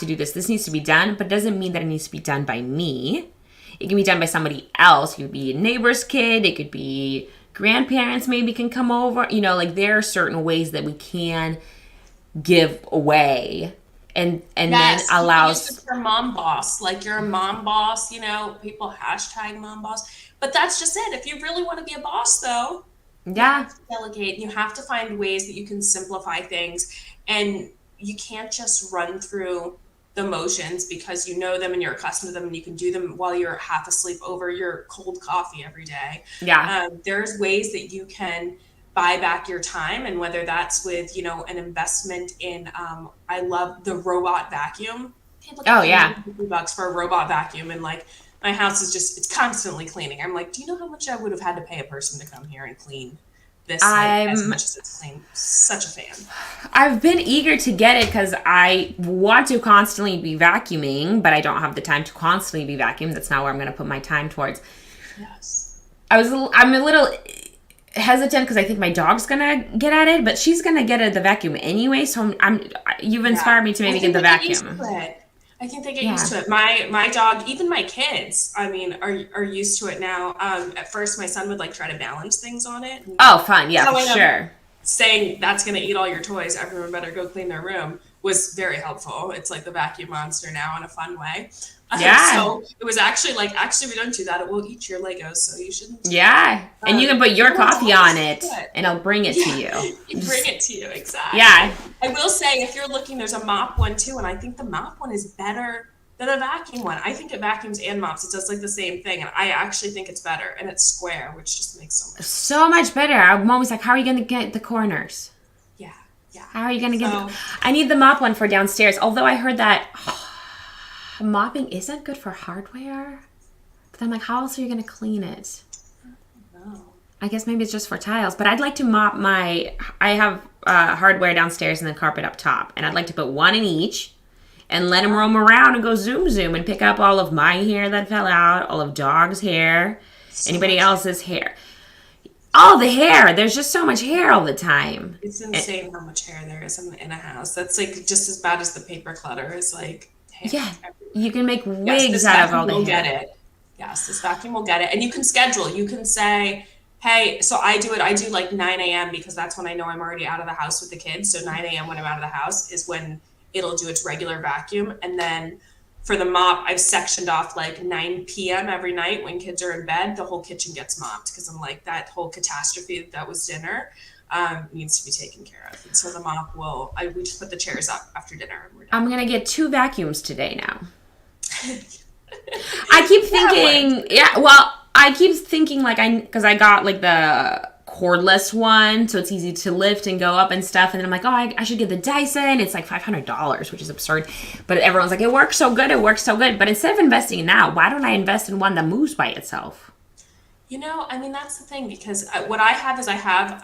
to do this. This needs to be done, but it doesn't mean that it needs to be done by me. It can be done by somebody else. It could be a neighbor's kid. It could be grandparents maybe can come over. You know, like there are certain ways that we can give away and Yes, then you can use allows. the term mom boss. Like you're a mom boss, people hashtag mom boss. But that's just it. If you really want to be a boss, though, you Yeah. have to delegate. You have to find ways that you can simplify things. And you can't just run through the motions because you know them and you're accustomed to them and you can do them while you're half asleep over your cold coffee every day. Yeah. There's ways that you can buy back your time, and whether that's with an investment in I love the robot vacuum. Paid like Oh yeah. $150 for a robot vacuum, and like my house is just, it's constantly cleaning. I'm like, do you know how much I would have had to pay a person to come here and clean this, like as I'm much as it's clean? Such a fan. I've been eager to get it because I want to constantly be vacuuming, but I don't have the time to constantly be vacuuming. That's not where I'm going to put my time towards. Yes. I'm a little hesitant because I think my dog's gonna get at it, but she's gonna get at the vacuum anyway. So you've inspired me to maybe get the vacuum. I think they get Yeah. used to it. My dog, even my kids, I mean, are used to it now. At first, my son would like try to balance things on it. And Oh, fun. Yeah, for telling him, sure. saying that's going to eat all your toys, everyone better go clean their room, was very helpful. It's like the vacuum monster now in a fun way. Yeah. So it was actually like, actually, we don't do that. It will eat your Legos, so you shouldn't. Yeah. And you can put your No one's coffee always on it good. and I'll bring it to Yeah, you. you bring it to you, exactly. Yeah. I will say, if you're looking, there's a mop one too, and I think the mop one is better than a vacuum one. I think it vacuums and mops. It does like the same thing, and I actually think it's better, and it's square, which just makes so much sense. So much better. I'm always like, how are you going to get the corners? Yeah, yeah. How are you going to get So I need the mop one for downstairs. Although I heard that mopping isn't good for hardware. But I'm like, how else are you going to clean it? no. I guess maybe it's just for tiles, but I'd like to mop I have hardware downstairs and then carpet up top. And I'd like to put one in each and let them roam around and go zoom zoom and pick up all of my hair that fell out, all of dog's hair, anybody else's hair. All the hair. There's just so much hair all the time. It's insane how much hair there is in a house. That's like just as bad as the paper clutter. Is like hair Yeah. everywhere. You can make Yes, wigs this out of all vacuum the will get hair. it. Yes, this vacuum will get it. And you can schedule. You can say, hey, so I do it. I do like 9 a.m. because that's when I know I'm already out of the house with the kids. So 9 a.m. when I'm out of the house is when it'll do its regular vacuum. And then for the mop, I've sectioned off like 9 p.m. every night when kids are in bed. The whole kitchen gets mopped because I'm like, that whole catastrophe that was dinner needs to be taken care of. And so the mop we just put the chairs up after dinner and we're done. I'm going to get 2 vacuums today now. I keep thinking, yeah, well, I keep thinking like because I got like the cordless one, so it's easy to lift and go up and stuff. And then I'm like, oh, I should get the Dyson. It's like $500, which is absurd. But everyone's like, it works so good. It works so good. But instead of investing in that, why don't I invest in one that moves by itself? I mean, that's the thing because what I have is I have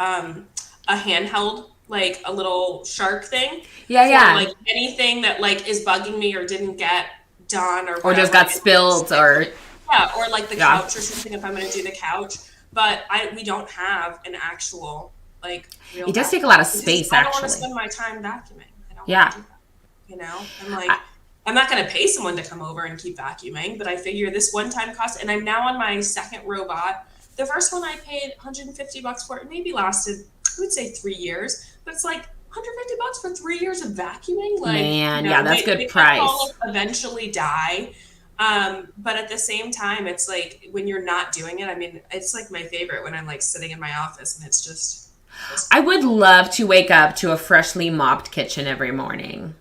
a handheld, like a little shark thing Yeah, for yeah. like anything that like is bugging me or didn't get done or Or just whatever. got spilled or, Yeah, or like the yeah. couch or something if I'm going to do the couch. But we don't have an actual like real It does take a vacuum. lot of Because space, I don't want to actually. spend my time vacuuming. I don't want Yeah. to do that. I'm like, I'm not going to pay someone to come over and keep vacuuming, but I figure this one-time cost, and I'm now on my second robot. The first one I paid $150 for. It maybe lasted, I would say 3 years, but it's like $150 for 3 years of vacuuming. Like, Man, yeah, that's good they price. all eventually die. But at the same time, it's like when you're not doing it, I mean, it's like my favorite when I'm like sitting in my office and it's just I would love to wake up to a freshly mopped kitchen every morning.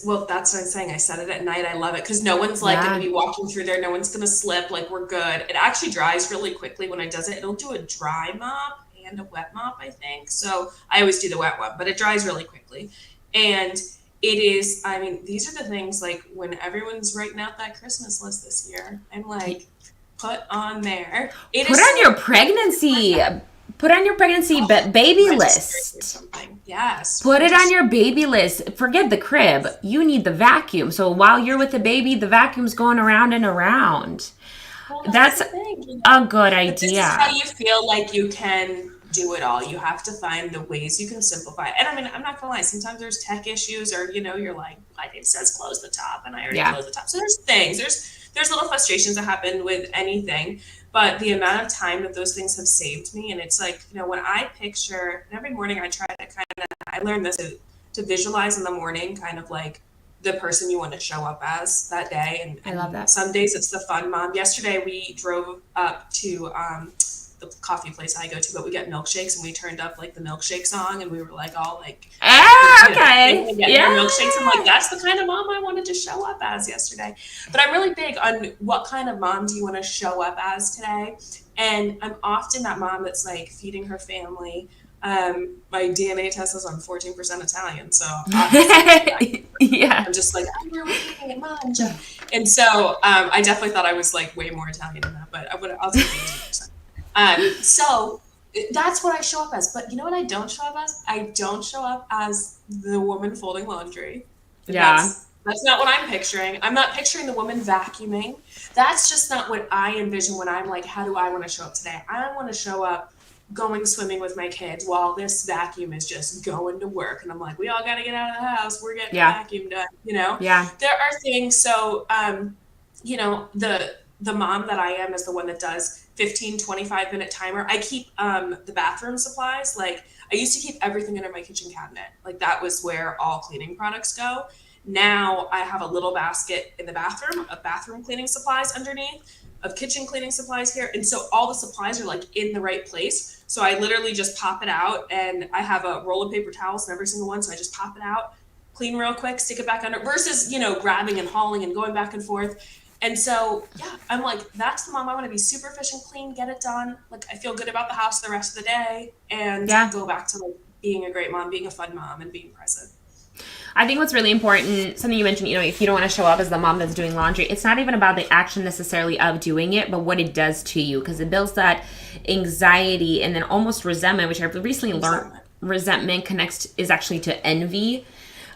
well, that's what I'm saying. I set it at night. I love it because no one's like Yeah. going to be walking through there. No one's going to slip. Like we're good. It actually dries really quickly when it does it. It'll do a dry mop and a wet mop, I think. So I always do the wet one, but it dries really quickly. And it is, I mean, these are the things like when everyone's writing out that Christmas list this year, I'm like, put on there. It Put is on so your pregnancy. Put on your pregnancy baby registry or list. something. Yes. Put it on your baby list. Forget the crib. You need the vacuum. So while you're with the baby, the vacuum's going around and around. Well, That's the thing. a good But this is idea. how you feel like you can do it all. You have to find the ways you can simplify it. And I mean, I'm not gonna lie, sometimes there's tech issues or, you're like, like it says close the top and I already Yeah. closed the top. So there's little frustrations that happen with anything, but the amount of time that those things have saved me. And it's like, when I picture, and every morning I try to I learned this to visualize in the morning, kind of like the person you want to show up as that day. I love that. Some days it's the fun mom. Yesterday we drove up to the coffee place I go to, but we get milkshakes and we turned up like the milkshake song and we were like all like, okay. Yeah. Milkshakes. I'm like, that's the kind of mom I wanted to show up as yesterday. But I'm really big on what kind of mom do you want to show up as today? And I'm often that mom that's like feeding her family. My DNA test says I'm 14% Italian, so yeah, I'm just like, I'm really looking at manja. And so I definitely thought I was like way more Italian than that, but I'll take 18%. So that's what I show up as. But you know what I don't show up as? I don't show up as the woman folding laundry. Yeah. That's not what I'm picturing. I'm not picturing the woman vacuuming. That's just not what I envision when I'm like, how do I want to show up today? I want to show up going swimming with my kids while this vacuum is just going to work. And I'm like, we all got to get out of the house. We're getting the vacuum done, Yeah. There are things. So, the mom that I am is the one that does 15, 25-minute timer. I keep the bathroom supplies. Like I used to keep everything under my kitchen cabinet. Like that was where all cleaning products go. Now I have a little basket in the bathroom of bathroom cleaning supplies underneath, of kitchen cleaning supplies here. And so all the supplies are like in the right place. So I literally just pop it out and I have a roll of paper towels in every single one. So I just pop it out, clean real quick, stick it back under versus, grabbing and hauling and going back and forth. And so, yeah, I'm like, that's the mom. I want to be super efficient, clean, get it done. Like I feel good about the house the rest of the day and go back to like being a great mom, being a fun mom and being present. I think what's really important, something you mentioned, if you don't want to show up as the mom that's doing laundry, it's not even about the action necessarily of doing it, but what it does to you, because it builds that anxiety and then almost resentment, which I've recently learned resentment is actually to envy.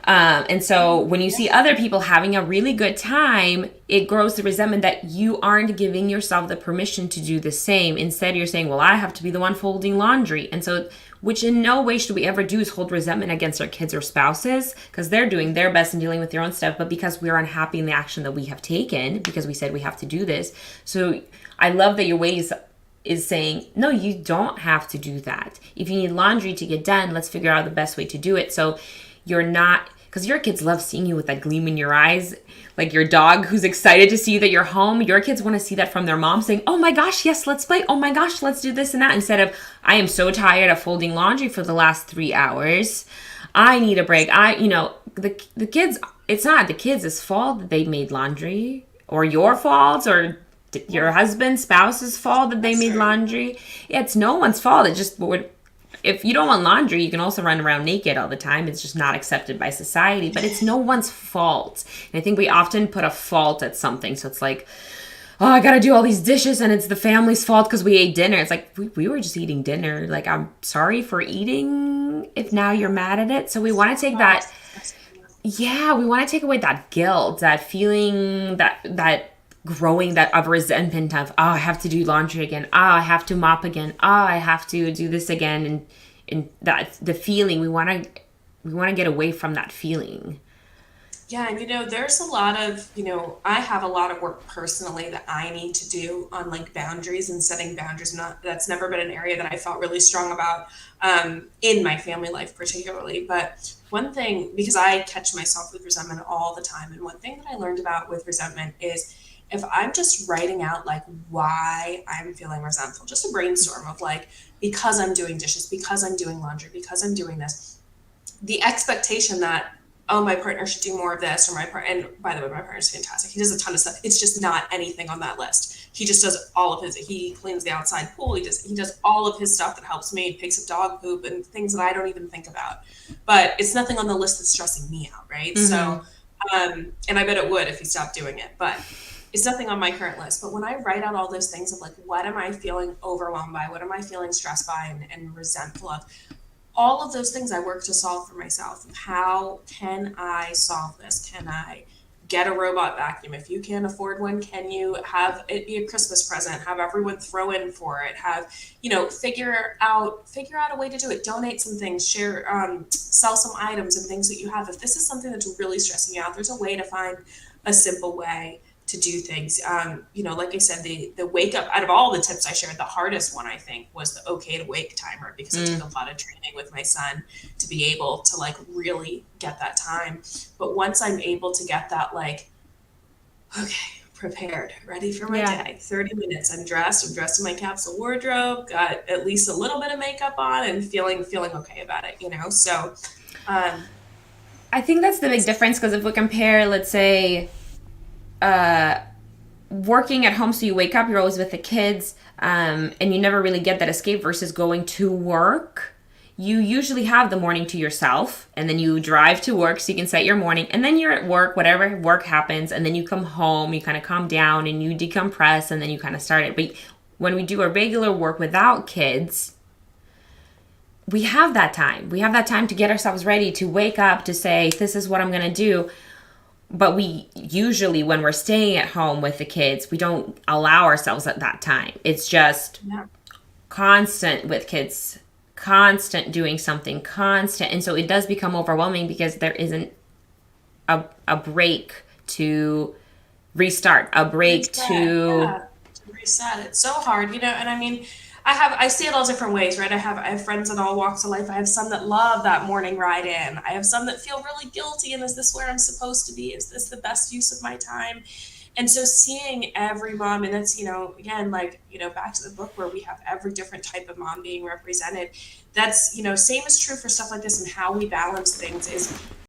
And so when you see other people having a really good time, it grows the resentment that you aren't giving yourself the permission to do the same. Instead, you're saying, well, I have to be the one folding laundry. And so, which in no way should we ever do is hold resentment against our kids or spouses because they're doing their best and dealing with their own stuff. But because we're unhappy in the action that we have taken, because we said we have to do this. So I love that your ways is saying, no, you don't have to do that. If you need laundry to get done, let's figure out the best way to do it. So you're not, because your kids love seeing you with that gleam in your eyes, like your dog who's excited to see that you're home. Your kids want to see that from their mom saying, oh my gosh, yes, let's play. Oh my gosh, let's do this and that. Instead of, I am so tired of folding laundry for the last 3 hours. I need a break. The kids, it's not the kids' fault that they made laundry or your fault or your husband's spouse's fault that they made laundry. Yeah, it's no one's fault. It just would. If you don't want laundry, you can also run around naked all the time. It's just not accepted by society, but it's no one's fault. And I think we often put a fault at something. So it's like, oh, I got to do all these dishes and it's the family's fault because we ate dinner. It's like, we were just eating dinner. Like, I'm sorry for eating if now you're mad at it. So we want to take that. Yeah, we want to take away that guilt, that feeling, that growing that of resentment of, oh, I have to do laundry again. Oh, I have to mop again. Oh, I have to do this again. And that the feeling we want to get away from that feeling. Yeah, and there's a lot of, I have a lot of work personally that I need to do on like boundaries and setting boundaries. That's never been an area that I felt really strong about in my family life particularly. But one thing, because I catch myself with resentment all the time, and one thing that I learned about with resentment is if I'm just writing out like why I'm feeling resentful, just a brainstorm of like, because I'm doing dishes, because I'm doing laundry, because I'm doing this, the expectation that, oh, my partner should do more of this, or my partner, and by the way, my partner's fantastic. He does a ton of stuff. It's just not anything on that list. He just does all of he cleans the outside pool. He does all of his stuff that helps me, picks up dog poop and things that I don't even think about. But it's nothing on the list that's stressing me out, right? Mm-hmm. So, and I bet it would if he stopped doing it, but it's nothing on my current list. But when I write out all those things of like, what am I feeling overwhelmed by? What am I feeling stressed by and resentful of? All of those things I work to solve for myself. How can I solve this? Can I get a robot vacuum. If you can't afford one, can you have it be a Christmas present? Have everyone throw in for it. Have, figure out a way to do it. Donate some things, share, sell some items and things that you have. If this is something that's really stressing you out, there's a way to find a simple way to do things. Like I said, the wake up, out of all the tips I shared, the hardest one I think was the okay to wake timer, because it took a lot of training with my son to be able to like really get that time. But once I'm able to get that, like, okay, prepared, ready for my Yeah. day, 30 minutes, I'm dressed in my capsule wardrobe, got at least a little bit of makeup on, and feeling okay about it, So um I think that's the big difference, because if we compare, let's say, working at home, so you wake up, you're always with the kids, and you never really get that escape, versus going to work. You usually have the morning to yourself, and then you drive to work so you can set your morning, and then you're at work, whatever work happens, and then you come home, you kind of calm down and you decompress, and then you kind of start it. But when we do our regular work without kids, we have that time. We have that time to get ourselves ready, to wake up, to say, this is what I'm going to do. But we usually, when we're staying at home with the kids, we don't allow ourselves at that time. It's just yeah. constant with kids, constant doing something, constant. And so it does become overwhelming, because there isn't a break to restart, a break Reset, to. yeah, to reset. It's so hard, and I mean, I see it all different ways, right? I have friends in all walks of life. I have some that love that morning ride in. I have some that feel really guilty, and is this where I'm supposed to be? Is this the best use of my time? And so seeing every mom, and that's, again, like, back to the book where we have every different type of mom being represented. That's, same is true for stuff like this, and how we balance things is